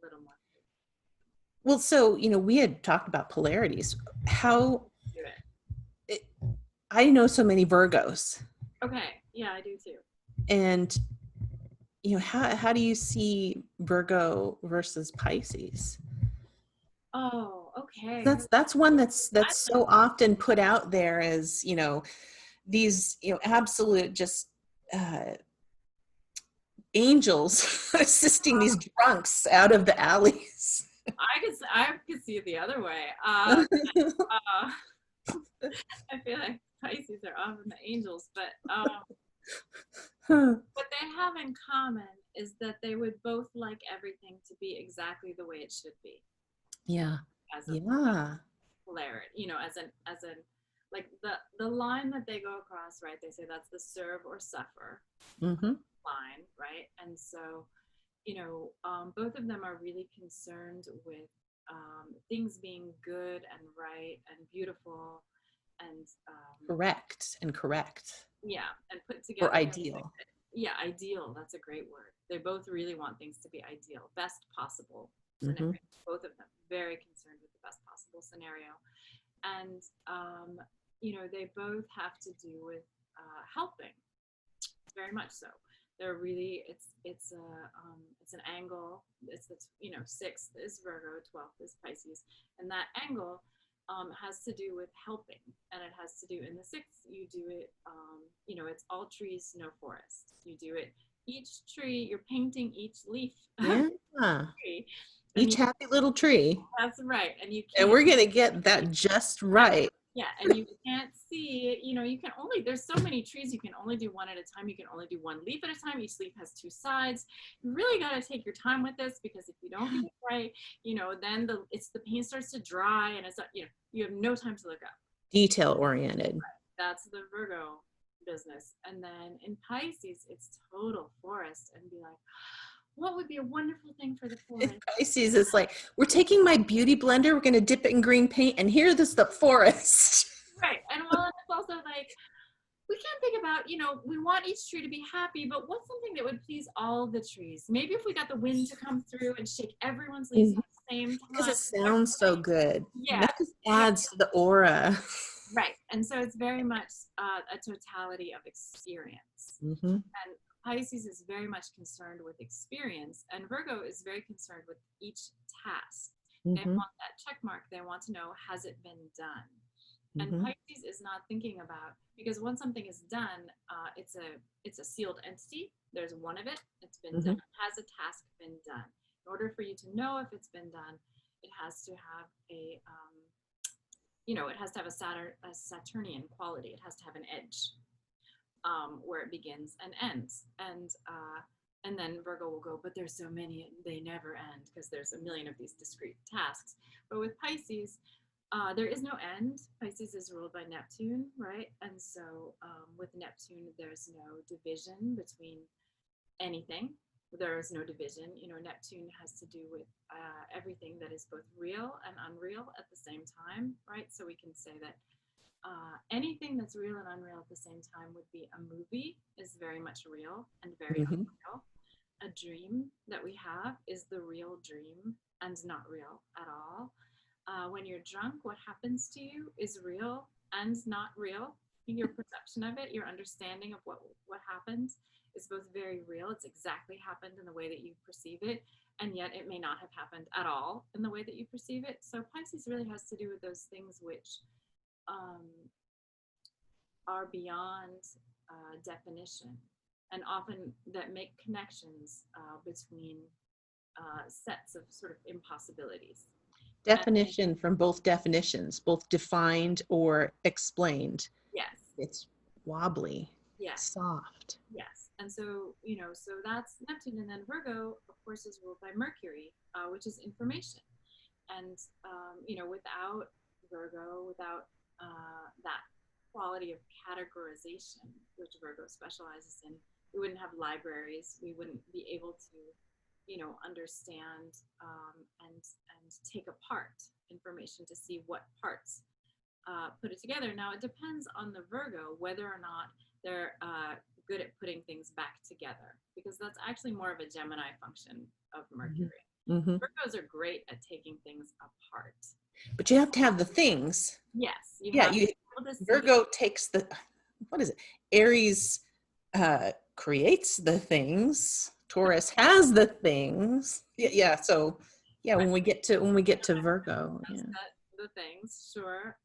a little more. Well, so, we had talked about polarities. How Do it. it, I know so many Virgos, Okay. Yeah, I do too. and how do you see Virgo versus Pisces? Oh, okay. That's one I that's so often put out there as, these, absolute just uh angels assisting these drunks out of the alleys. I could see it the other way. Uh, I feel like Pisces are often the angels, but what they have in common is that they would both like everything to be exactly the way it should be, Yeah. as a Yeah. polarity, as an like the line that they go across, right? They say that's the serve or suffer Mm-hmm. line, right? And so, both of them are really concerned with things being good and right and beautiful and Correct and correct. yeah, and put Or together. ideal. Yeah, ideal. That's a great word. They both really want things to be ideal, best possible Mm-hmm. scenario. Both of them very concerned with the best possible scenario, and they both have to do with helping, very much so. They're really it's an angle. It's the sixth is Virgo, 12th is Pisces, and that angle has to do with helping, and it has to do in the sixth. You do it. It's all trees, no forest. You do it. Each tree, you're painting each leaf of Yeah. the tree, and Each happy little tree. that's right. And you And can't. we're gonna get that just right. Yeah, and you can't see, you can only, there's so many trees, you can only do one at a time. You can only do one leaf at a time. Each leaf has two sides. You really got to take your time with this, because if you don't get it right, then the paint starts to dry, and it's not, you have no time to look up. Detail oriented. That's the Virgo business. And then in Pisces, it's total forest, and be like, what would be a wonderful thing for the In forest? Pisces, it's like, we're taking my beauty blender, we're gonna dip it in green paint, and here this the forest. Right. And well, it's also like, we can think about, we want each tree to be happy, but what's something that would please all the trees? Maybe if we got the wind to come through and shake everyone's leaves at the same Because time. it sounds so good. Yeah, That just adds to the aura. right. And so it's very much a totality of experience. Mm-hmm. And Pisces is very much concerned with experience, and Virgo is very concerned with each task. They Mm-hmm. want that check mark. They want to know, has it been done? And Mm-hmm. Pisces is not thinking about, because once something is done, it's a sealed entity. There's one of it. It's been Mm-hmm. done. Has a task been done? In order for you to know if it's been done, it has to have it has to have a Saturnian quality. It has to have an edge, where it begins and ends. And then Virgo will go, but there's so many, they never end, because there's a million of these discrete tasks. But with Pisces, there is no end. Pisces is ruled by Neptune, right? And so with Neptune, there's no division between anything. There is no division. Neptune has to do with everything that is both real and unreal at the same time, right? So we can say that anything that's real and unreal at the same time would be a movie is very much real and very Mm-hmm. unreal. A dream that we have is the real dream and not real at all. When you're drunk, what happens to you is real and not real. Your perception of it, your understanding of what happens, is both very real. It's exactly happened in the way that you perceive it, and yet it may not have happened at all in the way that you perceive it. So Pisces really has to do with those things which um, are beyond definition, and often that make connections between sets of sort of impossibilities. Definition from both definitions, both defined or explained. Yes. It's wobbly, Yes. soft. Yes. And so, so that's Neptune. And then Virgo, of course, is ruled by Mercury, which is information. And, without Virgo, without that quality of categorization, which Virgo specializes in, we wouldn't have libraries. We wouldn't be able to, understand and take apart information to see what parts put it together. Now, it depends on the Virgo whether or not they're good at putting things back together, because that's actually more of a Gemini function of Mercury. Mm-hmm. Virgos are great at taking things apart. But you have to have the things. Yes, you Yeah, have to you be able to see. Virgo takes the, what is it? Aries creates the things. Taurus has the things. Yeah, yeah. So yeah, Right. when we get to Virgo, yeah. The things, sure.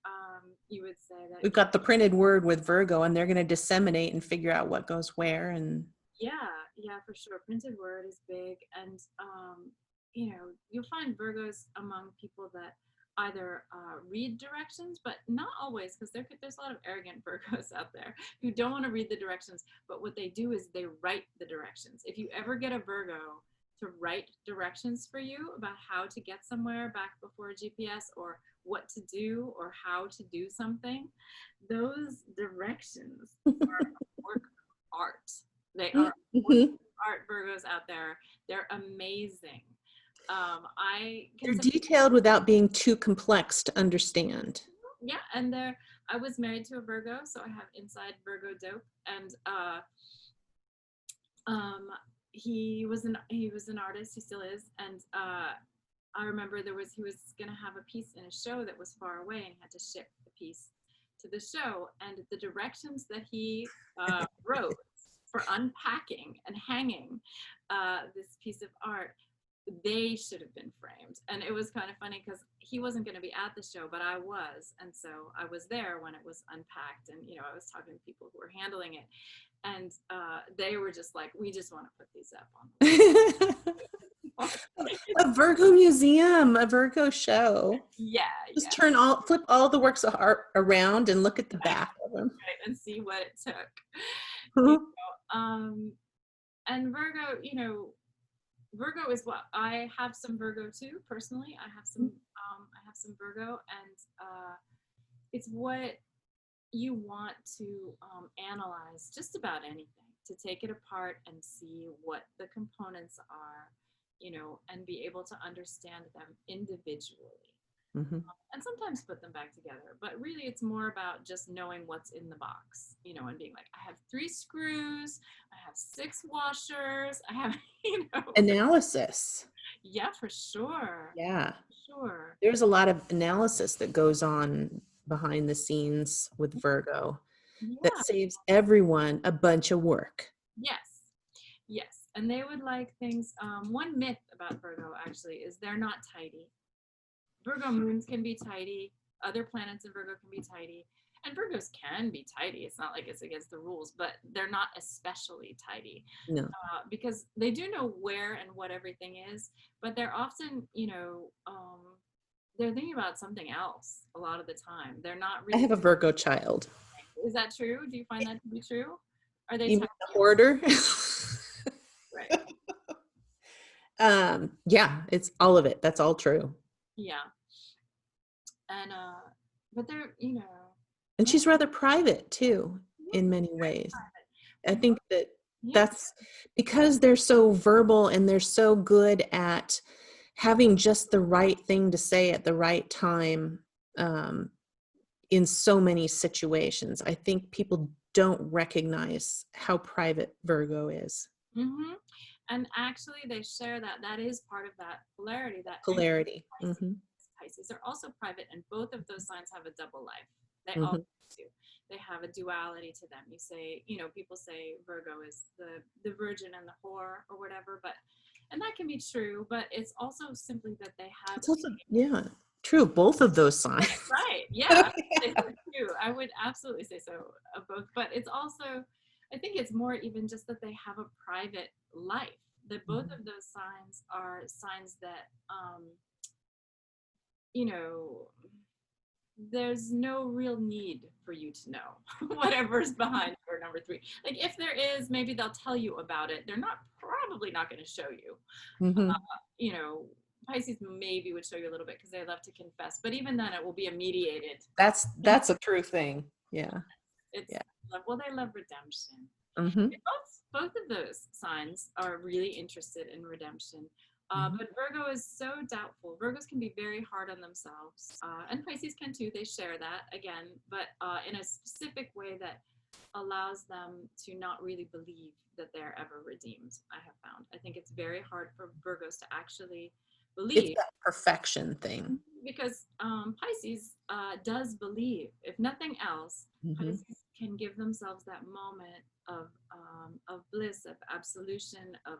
You would say that. We've got the printed word with Virgo, and they're going to disseminate and figure out what goes where. And Yeah, for sure. Printed word is big, and you'll find Virgos among people that either read directions, but not always, because there's a lot of arrogant Virgos out there who don't want to read the directions. But what they do is they write the directions. If you ever get a Virgo to write directions for you about how to get somewhere back before GPS, or what to do, or how to do something, those directions are a work of art. They are Mhm. art Virgos out there. They're amazing. I can They're say, detailed without being too complex to understand. yeah, and I was married to a Virgo, so I have inside Virgo dope, and um, he was an artist. He still is, and I remember he was gonna have a piece in a show that was far away, and he had to ship the piece to the show, and the directions that he wrote for unpacking and hanging this piece of art, they should have been framed. And it was kind of funny because he wasn't going to be at the show, but I was. And so I was there when it was unpacked. And, I was talking to people who were handling it. And they were just like, we just want to put these up on A Virgo museum, a Virgo show. Yeah, Just yeah. flip all the works of art around and look at the back of them. Right, and see what it took. You Mhm. and Virgo is what I have some Virgo too. Personally, I have some Virgo, and it's what you want to analyze just about anything, to take it apart and see what the components are, and be able to understand them individually, Mhm. and sometimes put them back together. But really, it's more about just knowing what's in the box, and being like, I have 3 screws, I have 6 washers, I have, Analysis. yeah, for sure. Yeah. Sure. There's a lot of analysis that goes on behind the scenes with Virgo that Yeah. saves everyone a bunch of work. Yes. Yes. And they would like things. One myth about Virgo actually is they're not tidy. Virgo moons can be tidy. Other planets in Virgo can be tidy. And Virgos can be tidy. It's not like it's against the rules, but they're not especially tidy, No. because they do know where and what everything is, but they're often, they're thinking about something else a lot of the time. They're not I really. have a Virgo child. Is that true? Do you find that to be true? Are they You mean tidy? the hoarder? Right. Yeah, it's all of it. That's all true. Yeah. And but they're, And yeah, she's rather private too, yeah, in many ways. I but think that yes, that's because they're so verbal and they're so good at having just the right thing to say at the right time, in so many situations. I think people don't recognize how private Virgo is. hmm and actually they share that is part of that polarity, that Polarity. Pisces. Hmm. Pisces are also private, and both of those signs have a double life. They all Hmm. do. They have a duality to them. You say, people say Virgo is the virgin and the whore or whatever, and that can be true, but it's also simply that they have. It's also, yeah, true. Both of those signs. Right. Yeah. I would say so too. I would absolutely say so of both. But it's also, I think it's more even just that they have a private life. That both of those signs are signs that, you know, there's no real need for you to know whatever's behind door number 3. Like if there is, maybe they'll tell you about it. They're probably not going to show you. Mm-hmm. You know, Pisces maybe would show you a little bit because they love to confess, but even then it will be a mediated. That's a true thing. Yeah. It's Yeah. well, they love redemption. Mm-hmm. Both of those signs are really interested in redemption. Mm-hmm. But Virgo is so doubtful. Virgos can be very hard on themselves, and Pisces can too. They share that again, but in a specific way that allows them to not really believe that they're ever redeemed. I have found. I think it's very hard for Virgos to actually It's believe. that perfection thing. Because Pisces does believe, if nothing else, Hmm. Pisces can give themselves that moment of bliss, of absolution, of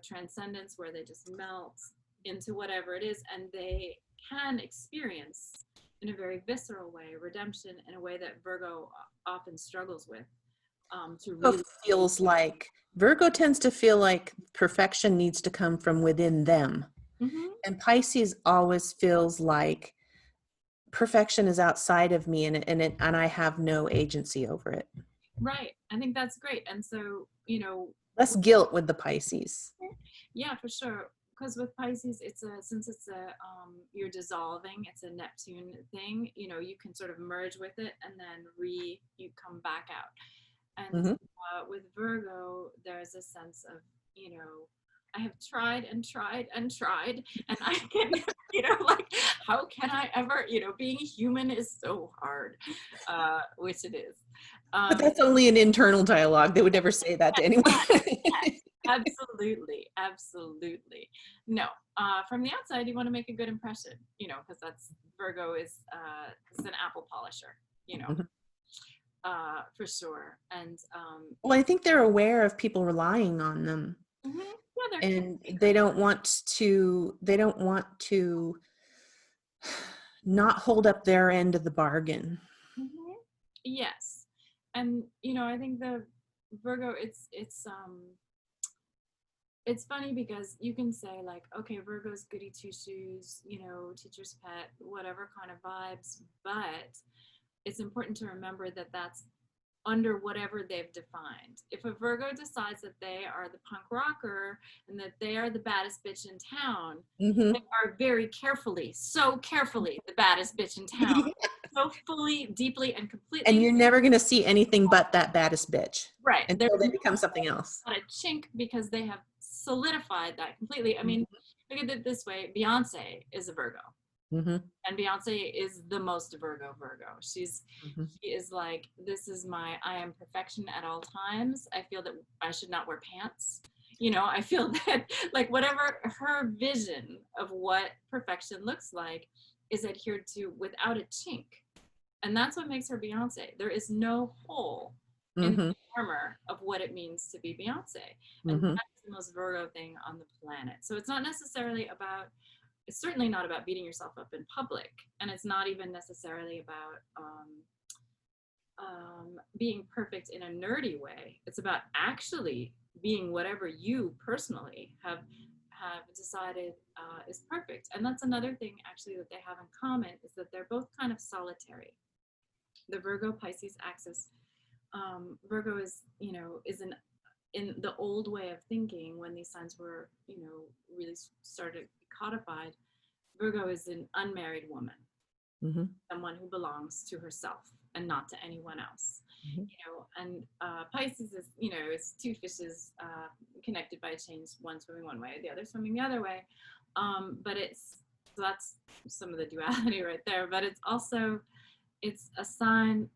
transcendence, where they just melt into whatever it is, and they can experience in a very visceral way redemption in a way that Virgo often struggles with, to So really. feels like Virgo tends to feel like perfection needs to come from within them. Mhm. And Pisces always feels like perfection is outside of me and I have no agency over it. Right, I think that's great. And so Less guilt with the Pisces. yeah, for sure. Because with Pisces, since it's a you're dissolving, it's a Neptune thing. You can sort of merge with it, and then you come back out. And Hmm. with Virgo, there's a sense of you know I have tried and tried and tried, and I can like, how can I ever, being human is so hard, which it is. But Um, that's only an internal dialogue. They would never say that to anyone. Yes, absolutely, absolutely. No, from the outside, you want to make a good impression, because that's Virgo is an apple polisher, Mhm. for sure. And Well, I think they're aware of people relying on them, yeah, they're and caretakers. they don't want to not hold up their end of the bargain. Hmm. Yes, and I think the Virgo, it's funny because you can say like, okay, Virgo's goody two shoes, teacher's pet, whatever kind of vibes, but it's important to remember that that's under whatever they've defined. If a Virgo decides that they are the punk rocker and that they are the baddest bitch in town, they Hmm. are very carefully, so carefully the baddest bitch in town, so fully, deeply, and And completely you're never going to see anything but that baddest bitch right. until There's they become something else. not a chink because they have solidified that completely. I mean, Hmm. look at it this way: Beyonce is a Virgo, Hmm. and Beyonce is the most Virgo. Hmm. She is like, this is I am perfection at all times. I feel that I should not wear pants. I feel that like whatever her vision of what perfection looks like is adhered to without a chink. And that's what makes her Beyonce. There is no hole in the Hmm. armor of what it means to be Beyonce. And Hmm. that's the most Virgo thing on the planet. So it's not necessarily about, it's certainly not about beating yourself up in public. And it's not even necessarily about being perfect in a nerdy way. It's about actually being whatever you personally have decided is perfect. And that's another thing actually that they have in common, is that they're both kind of solitary. The Virgo Pisces axis, Virgo is in the old way of thinking, when these signs were, really started codified. Virgo is an unmarried woman, Hmm. someone who belongs to herself and not to anyone else. Hmm. And Pisces is, is two fishes connected by a chain, one swimming one way, the other swimming the other way. But so that's some of the duality right there. But it's a sign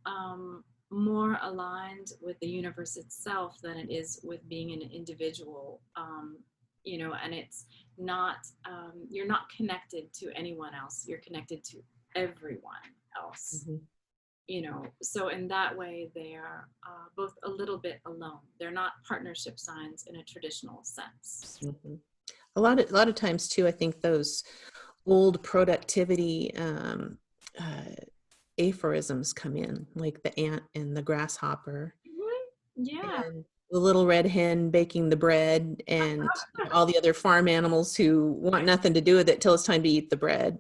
more aligned with the universe itself than it is with being an individual. And it's not, you're not connected to anyone else. You're connected to everyone else. Hmm. So in that way, they are both a little bit alone. They're not partnership signs in a traditional sense. Hmm. A lot of times too, I think those old productivity uh, aphorisms come in, like the ant and the grasshopper, Yeah, and the little red hen baking the bread, and all the other farm animals who want nothing to do with it till it's time to eat the bread.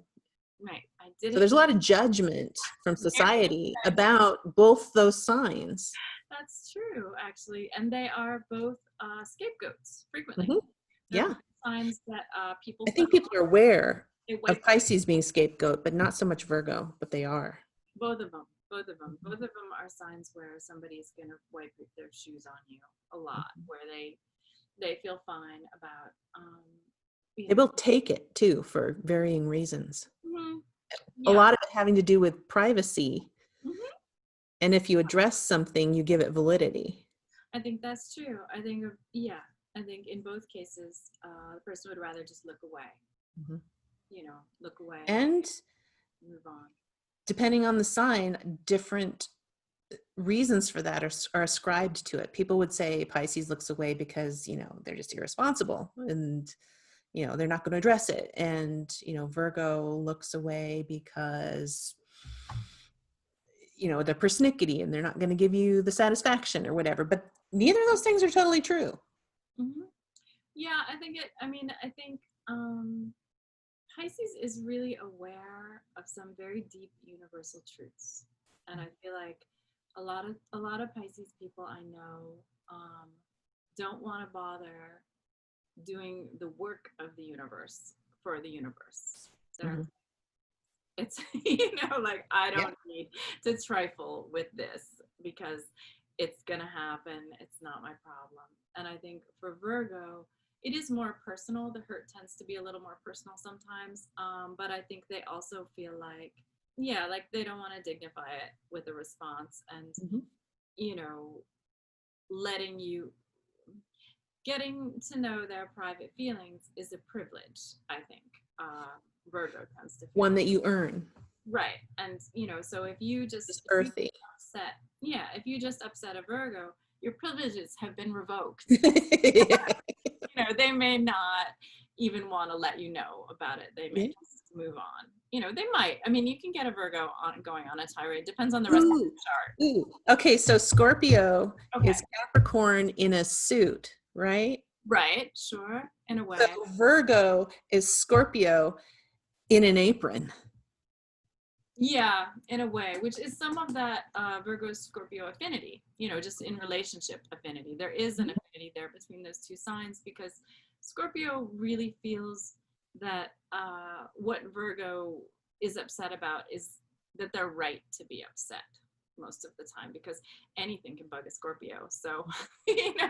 right. I did So it. there's a lot of judgment from Very society good. about both those signs. That's true, actually. And they are both scapegoats frequently. Hmm. They're Yeah. both signs that people I put think people are aware they of wipe Pisces being scapegoat, but not so much Virgo, but they are. both of them. Both of them are signs where somebody's gonna wipe their shoes on you a lot, where they feel fine about you They know. will take it too for varying reasons. Mhm. A Yeah. lot of it having to do with privacy. Hmm. And if you address something, you give it validity. I think that's true. I think yeah. I think in both cases, the person would rather just look away. Mhm. look away, And move on. depending on the sign, different reasons for that are ascribed to it. People would say Pisces looks away because, they're just irresponsible and, they're not going to address it. And, Virgo looks away because, they're persnickety and they're not going to give you the satisfaction or whatever. But neither of those things are totally true. Hmm. Yeah, I think Pisces is really aware of some very deep universal truths, and I feel like a lot of Pisces people I know um, don't want to bother doing the work of the universe for the universe. They're Mhm. it's like I Yep. don't need to trifle with this because it's gonna happen. It's not my problem. And I think for Virgo, it is more personal. The hurt tends to be a little more personal sometimes. But I think they also feel like, yeah, like they don't want to dignify it with a response, and Mhm. you know letting you getting to know their private feelings is a privilege. I think Virgo tends to feel One that you earn. right. And so Just if you earthy. upset, yeah, if you just upset a Virgo, your privileges have been revoked. They may not even want to let you know about it. They may Yeah. just move on. They might. I mean, you can get a Virgo going on a tirade. Depends on the rest of Ooh, the ooh. Okay, so Scorpio chart. Okay. is Capricorn in a suit, right? Right. Sure. In a So way. Virgo is Scorpio in an apron. Yeah, in a way, which is some of that Virgo Scorpio affinity, just in relationship affinity. There is an affinity there between those two signs because Scorpio really feels that what Virgo is upset about is that they're right to be upset most of the time because anything can bug a Scorpio. So,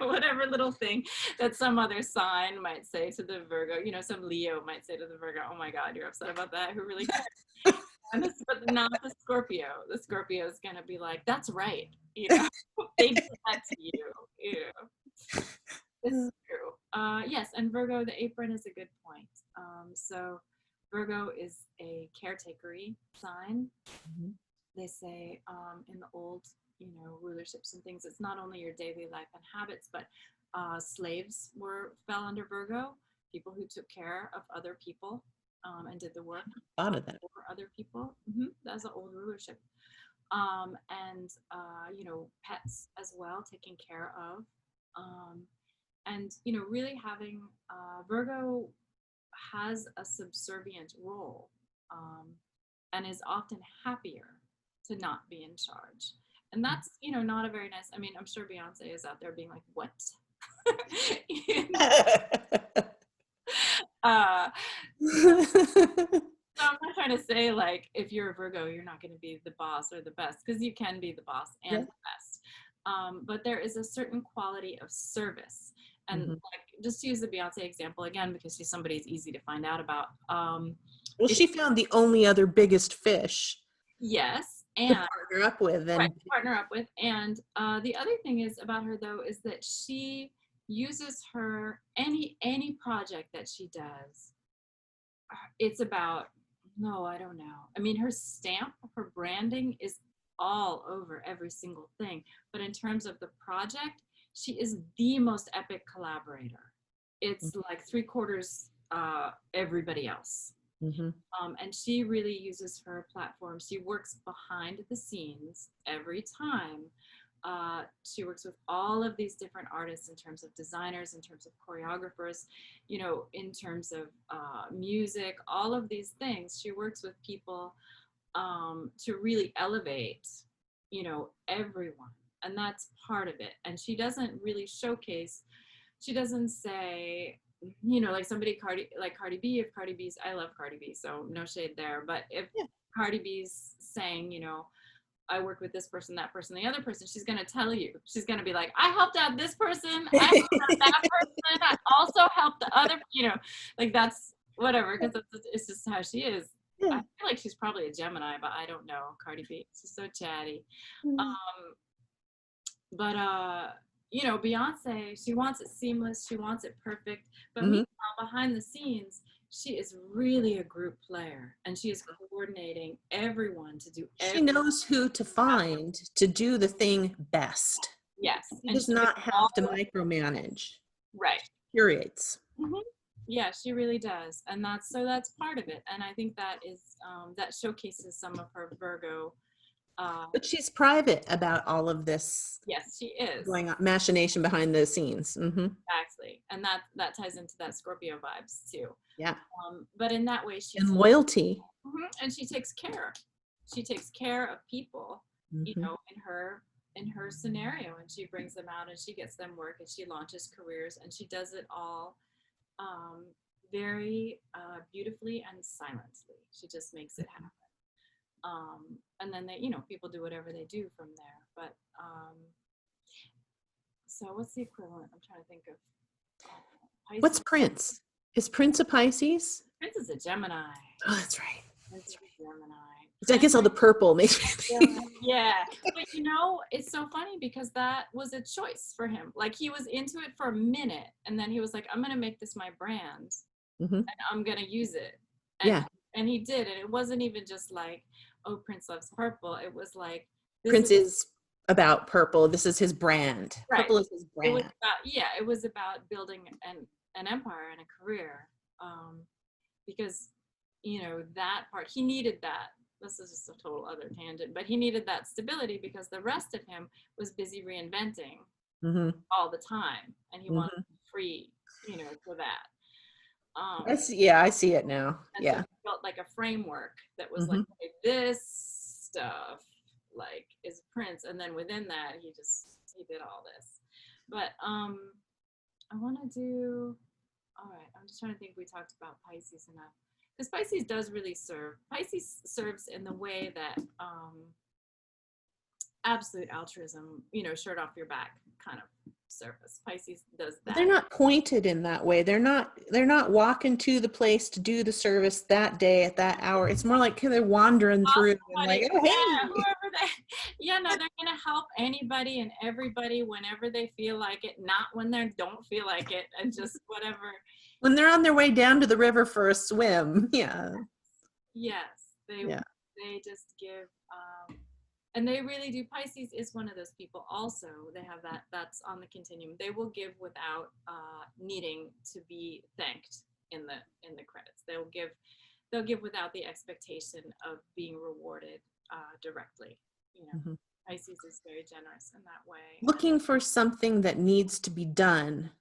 whatever little thing that some other sign might say to the Virgo, some Leo might say to the Virgo, oh my God, you're upset about that. Who really cares? But not the Scorpio. The Scorpio is gonna be like, "That's right," They did that to you. It's true. Yes, and Virgo, the apron is a good point. So Virgo is a caretakery sign. Mhm. They say in the old, rulerships and things, it's not only your daily life and habits, but slaves fell under Virgo. People who took care of other people and did the work Thought of that. for other people. That's an old rulership. And pets as well, taken care of. Um, and really having Virgo has a subservient role, and is often happier to not be in charge. And that's not a very nice. I mean, I'm sure Beyonce is out there being like, "What?" uh, So I'm not trying to say like if you're a Virgo, you're not going to be the boss or the best because you can be the boss and Yeah. the best. But there is a certain quality of service. And Mhm. like, just to use the Beyonce example again, because she's somebody it's easy to find out about. Well, It, she found the only other biggest fish yes, to and partner up with, right, and partner up with. And the other thing is about her though is that she uses her any project that she does it's about no, I don't know. I mean, her stamp, her branding is all over every single thing. But in terms of the project, she is the most epic collaborator. It's like three quarters everybody else. Mhm. And she really uses her platform. She works behind the scenes every time. She works with all of these different artists in terms of designers, in terms of choreographers, in terms of music, all of these things. She works with people to really elevate, everyone. And that's part of it. And she doesn't really showcase, she doesn't say, like Cardi B, if Cardi B's, I love Cardi B, so no shade there. But if Yeah. Cardi B's saying, I work with this person, that person, the other person, she's going to tell you. She's going to be like, I helped out this person. I helped out that person. I also helped the other, like that's whatever, because it's just how she is. I Yeah. feel like she's probably a Gemini, but I don't know. Cardi B, she's so chatty. Mhm. Um, but Beyonce, she wants it seamless, she wants it perfect. But Mhm. meanwhile, behind the scenes, she is really a group player, and she is coordinating everyone to do She everything. knows who to find to do the thing best. Yes, She and does she gets not have all to micromanage. right. Curates. Mhm. Yeah, she really does, and that's part of it. And I think that is that showcases some of her Virgo. But she's private about all of this Yes, she is. going on, machination behind the scenes. Exactly, and that ties into that Scorpio vibes too. Yeah. But in that way, And loyalty. and she takes care. She takes care of people, Mhm. in her scenario, and she brings them out, and she gets them work, and she launches careers, and she does it all um, very beautifully and silently. She just makes it happen. And then people do whatever they do from there. But so what's the equivalent? I'm trying to think of Pisces. What's Prince? Is Prince a Pisces? Prince is a Gemini. Oh, that's right. Prince is a Gemini. I guess all the purple makes me. Yeah. But it's so funny because that was a choice for him. Like he was into it for a minute, and then he was like, I'm gonna make this my brand, and I'm gonna use it. And, Yeah. And he did, and it wasn't even just like, oh, Prince loves purple. It was like Prince is about purple. This is his brand. right. Purple is his brand. It was about building an empire and a career. Because that part, he needed that. This is just a total other tangent, but he needed that stability because the rest of him was busy reinventing all the time, and he wanted to be free, for that. I see it now. And Yeah. so he felt like a framework that was like, okay, this stuff like is Prince, and then within that he did all this. But I want to do. All right, I'm just trying to think. We talked about Pisces enough. Because Pisces does really serve. Pisces serves in the way that absolute altruism, shirt off your back kind of service. Pisces does that. They're not pointed in that way. They're not walking to the place to do the service that day at that hour. It's more like they're wandering through and like, oh, hey. No, they're gonna help anybody and everybody whenever they feel like it, not when they don't feel like it, and just whatever. When they're on their way down to the river for a swim. Yeah. Yes, they just give, and they really do. Pisces is one of those people. Also, they have that's on the continuum. They will give without needing to be thanked in the credits. They'll give without the expectation of being rewarded directly. Pisces is very generous in that way. Looking for something that needs to be done.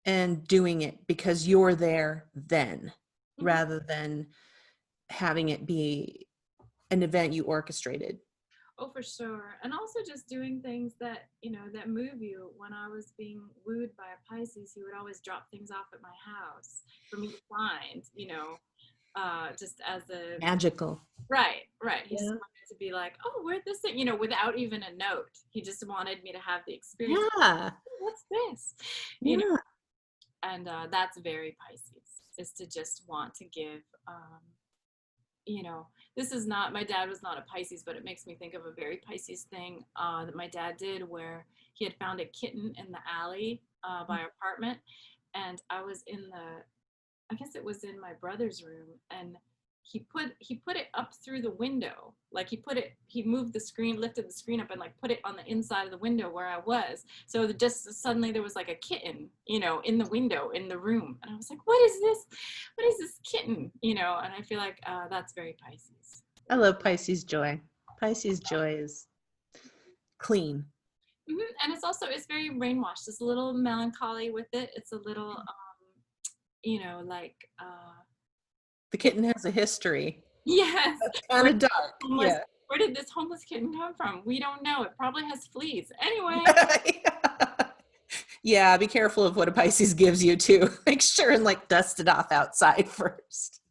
And doing it because you're there then, rather than having it be an event you orchestrated. Oh, for sure. And also just doing things that, that move you. When I was being wooed by a Pisces, he would always drop things off at my house for me to find, just as a magical. Right. He just wanted to be like, oh, where'd this thing, without even a note. He just wanted me to have the experience. Yeah. Oh, what's this? And that's very Pisces, is to just want to give, this is not, my dad was not a Pisces, but it makes me think of a very Pisces thing that my dad did, where he had found a kitten in the alley by our apartment. And I was I guess it was in my brother's room, and he put it up through the window. Like he moved the screen, lifted the screen up, and like put it on the inside of the window where I was. So just suddenly there was like a kitten, in the window in the room. And I was like, what is this? What is this kitten? And I feel like that's very Pisces. I love Pisces joy. Pisces joy is clean. And it's very rainwashed. There's a little melancholy with it. It's a little, like, the kitten has a history. Yes. That's kind of dark. Yeah. Where did this homeless kitten come from? We don't know. It probably has fleas. Anyway. Yeah, be careful of what a Pisces gives you too. Make sure and like dust it off outside first.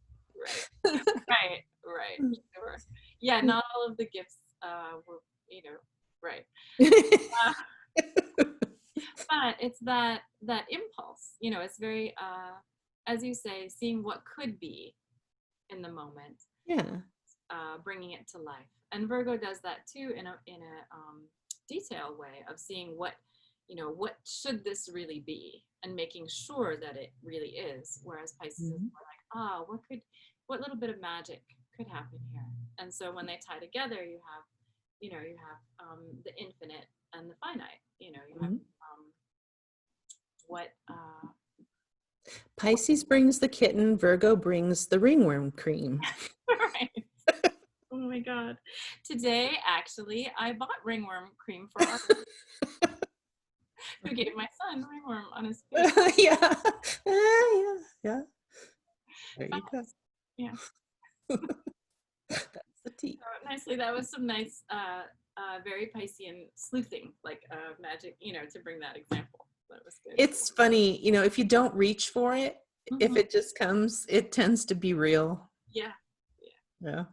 Right. Sure. Yeah, not all of the gifts were, right. But it's that impulse, it's very, as you say, seeing what could be in the moment. Yeah. Bringing it to life. And Virgo does that too in a detailed way of seeing what what should this really be, and making sure that it really is. Whereas Pisces is Mhm. more like, what little bit of magic could happen here? And so when they tie together, you have the infinite and the finite. You have Mhm. what Pisces brings the kitten, Virgo brings the ringworm cream. right. Oh my God. Today, actually, I bought ringworm cream for our who gave my son ringworm on his face. Yeah. Yeah. Yeah. There you go. Yeah. That's the tea. So nicely, that was some nice, very Piscean sleuthing, like magic, to bring that example. That was good. It's funny, if you don't reach for it, if Mhm. it just comes, it tends to be real. Yeah. Yeah.